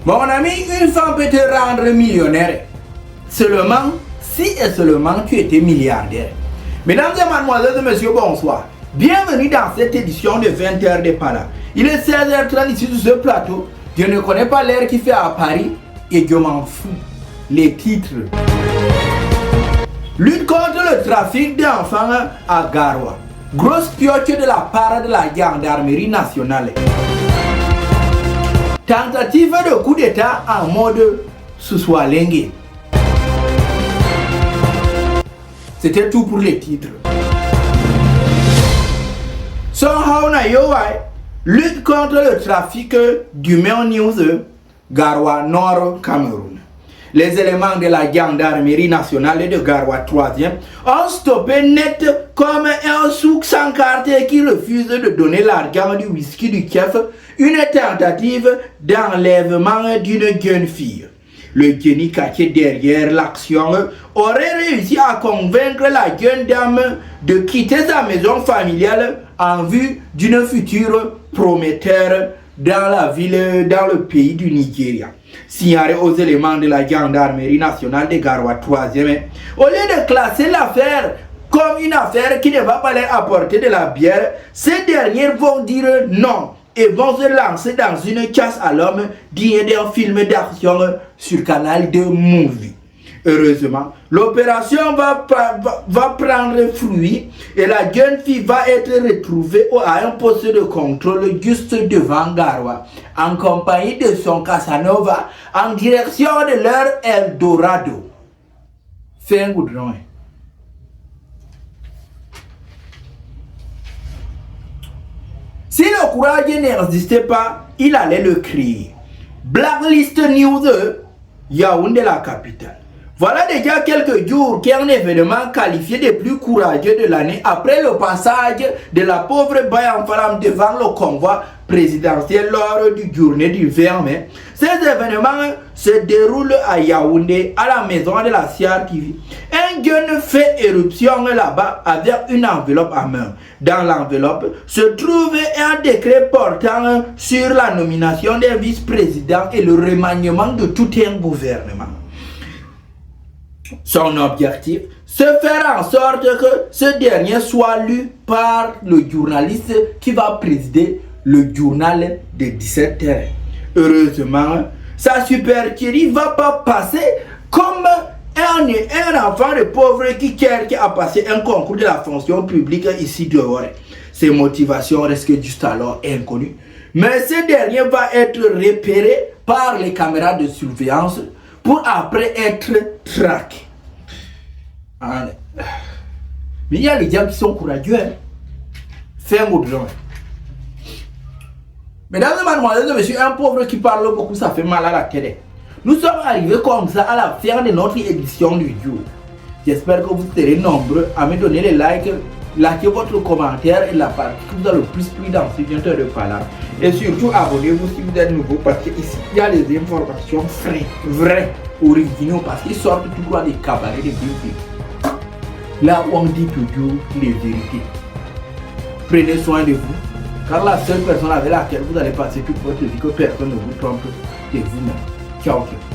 Mon ami, une femme peut te rendre millionnaire seulement si et seulement tu étais milliardaire. Mesdames et mademoiselles et messieurs, bonsoir. Bienvenue dans cette édition de 20h de Pala. Il est 16h30 ici sur ce plateau. Je ne connais pas l'heure qu'il fait à Paris et je m'en fous. Les titres. Lutte contre le trafic d'enfants à Garoua. Grosse pioche de la part de la gendarmerie nationale. Tentative de coup d'état en mode Souswalengue. C'était tout pour les titres. Lutte contre le trafic d'humains news Garoua Nord Cameroun. Les éléments de la gendarmerie nationale de Garoua 3e ont stoppé net comme un souk sans carte qui refuse de donner l'argent du whisky du chef une tentative d'enlèvement d'une jeune fille. Le génie caché derrière l'action aurait réussi à convaincre la jeune dame de quitter sa maison familiale en vue d'une future prometteur dans la ville, dans le pays du Nigeria. Signalé aux éléments de la gendarmerie nationale de Garoua 3e, au lieu de classer l'affaire comme une affaire qui ne va pas leur apporter de la bière, ces derniers vont dire non et vont se lancer dans une chasse à l'homme digne d'un film d'action sur Canal 2 Movie. Heureusement, l'opération va prendre fruit et la jeune fille va être retrouvée à un poste de contrôle juste devant Garoua, en compagnie de son Casanova, en direction de leur Eldorado. Fais un goudron. Si le courage n'existait pas, il allait le crier. Blacklist News, Yaoundé la capitale. Voilà déjà quelques jours qu'un événement qualifié des plus courageux de l'année après le passage de la pauvre Bayamfalam devant le convoi présidentiel lors du journée du 20 mai. Ces événements se déroulent à Yaoundé, à la maison de la CRTV. Un jeune fait éruption là-bas avec une enveloppe à main. Dans l'enveloppe se trouve un décret portant sur la nomination des vice-présidents et le remaniement de tout un gouvernement. Son objectif, se faire en sorte que ce dernier soit lu par le journaliste qui va présider le journal de 17h. Heureusement, sa supercherie ne va pas passer comme un enfant de pauvre qui a passé un concours de la fonction publique ici dehors. Ses motivations restent juste alors inconnues. Mais ce dernier va être repéré par les caméras de surveillance pour après être traqué. Mais il y a les gens qui sont courageux. Fais un goudron. Mesdames et mademoiselles, monsieur, un pauvre qui parle beaucoup, ça fait mal à la télé. Nous sommes arrivés comme ça à la fin de notre édition du jour. J'espère que vous serez nombreux à me donner les likes, likez votre commentaire et la partie que vous avez le plus plu dans ce journal de Pala. Et surtout, abonnez-vous si vous êtes nouveau parce qu'ici, il y a des informations vraies, originaux, parce qu'ils sortent tout droit des cabarets de Bibi. Là où on dit toujours les vérités. Prenez soin de vous, car la seule personne avec laquelle vous allez passer toute votre vie, que personne ne vous trompe, c'est vous-même. Ciao, ciao.